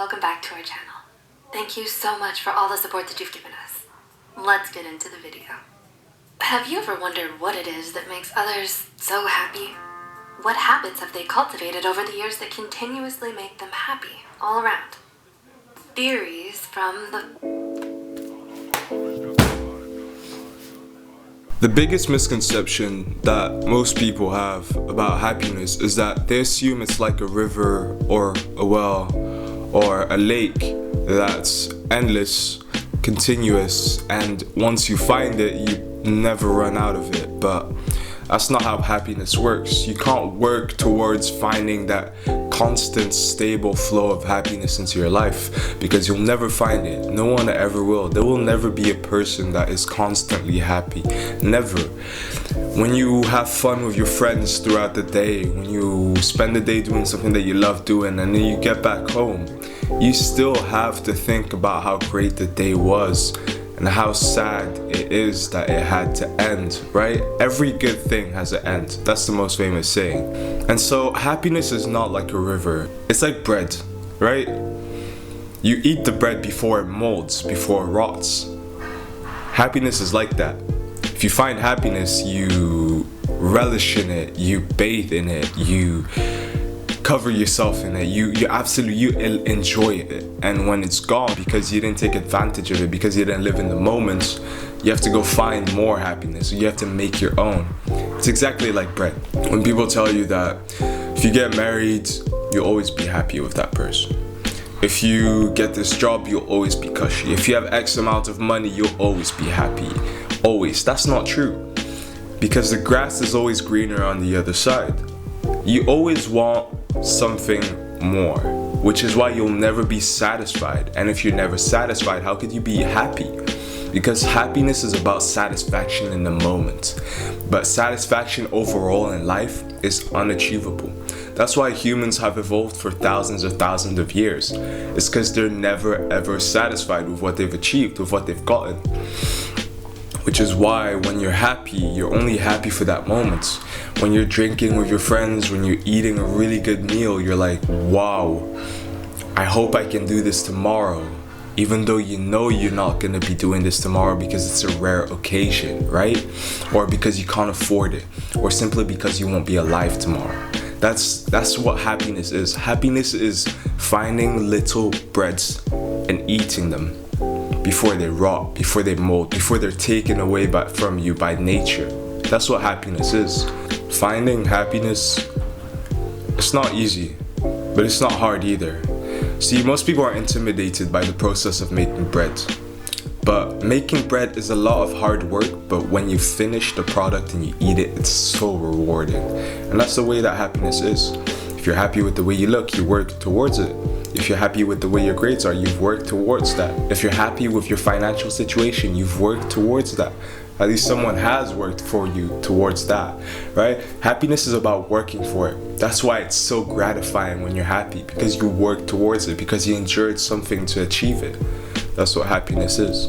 welcome back to our channel. Thank you so much for all the support that you've given us. Let's get into the video. Have you ever wondered what it is that makes others so happy? What habits have they cultivated over the years that continuously make them happy all around? Theories from The biggest misconception that most people have about happiness is that they assume it's like a river or a well or a lake that's endless, continuous, and once you find it, you never run out of it. But that's not how happiness works. You can't work towards finding that constant, stable flow of happiness into your life because you'll never find it. No one ever will. There will never be a person that is constantly happy. Never. When you have fun with your friends throughout the day, when you spend the day doing something that you love doing, and then you get back home, you still have to think about how great the day was and how sad it is that it had to end, right? Every good thing has an end. That's the most famous saying. And so happiness is not like a river. It's like bread, right? You eat the bread before it molds, before it rots. Happiness is like that. If you find happiness, you relish in it, you bathe in it, you cover yourself in it, you enjoy it. And when it's gone because you didn't take advantage of it, because you didn't live in the moment, you have to go find more happiness. You have to make your own. It's exactly like bread. When people tell you that if you get married, you'll always be happy with that person. If you get this job, you'll always be cushy. If you have X amount of money, you'll always be happy. Always. That's not true. Because the grass is always greener on the other side. You always want something more, which is why you'll never be satisfied. And if you're never satisfied, how could you be happy? Because happiness is about satisfaction in the moment, but satisfaction overall in life is unachievable. That's why humans have evolved for thousands of years. It's because they're never ever satisfied with what they've achieved, with what they've gotten. Which is why when you're happy, you're only happy for that moment. When you're drinking with your friends, when you're eating a really good meal, you're like, wow, I hope I can do this tomorrow. Even though you know you're not gonna be doing this tomorrow because it's a rare occasion, right? Or because you can't afford it, or simply because you won't be alive tomorrow. That's what happiness is. Happiness is finding little breads and eating them before they rot, before they mold, before they're taken away from you by nature. That's what happiness is. Finding happiness, it's not easy, but it's not hard either. See, most people are intimidated by the process of making bread. But making bread is a lot of hard work, but when you finish the product and you eat it, it's so rewarding. And that's the way that happiness is. If you're happy with the way you look, you work towards it. If you're happy with the way your grades are, you've worked towards that. If you're happy with your financial situation, you've worked towards that. At least someone has worked for you towards that, right? Happiness is about working for it. That's why it's so gratifying when you're happy, because you worked towards it, because you endured something to achieve it. That's what happiness is.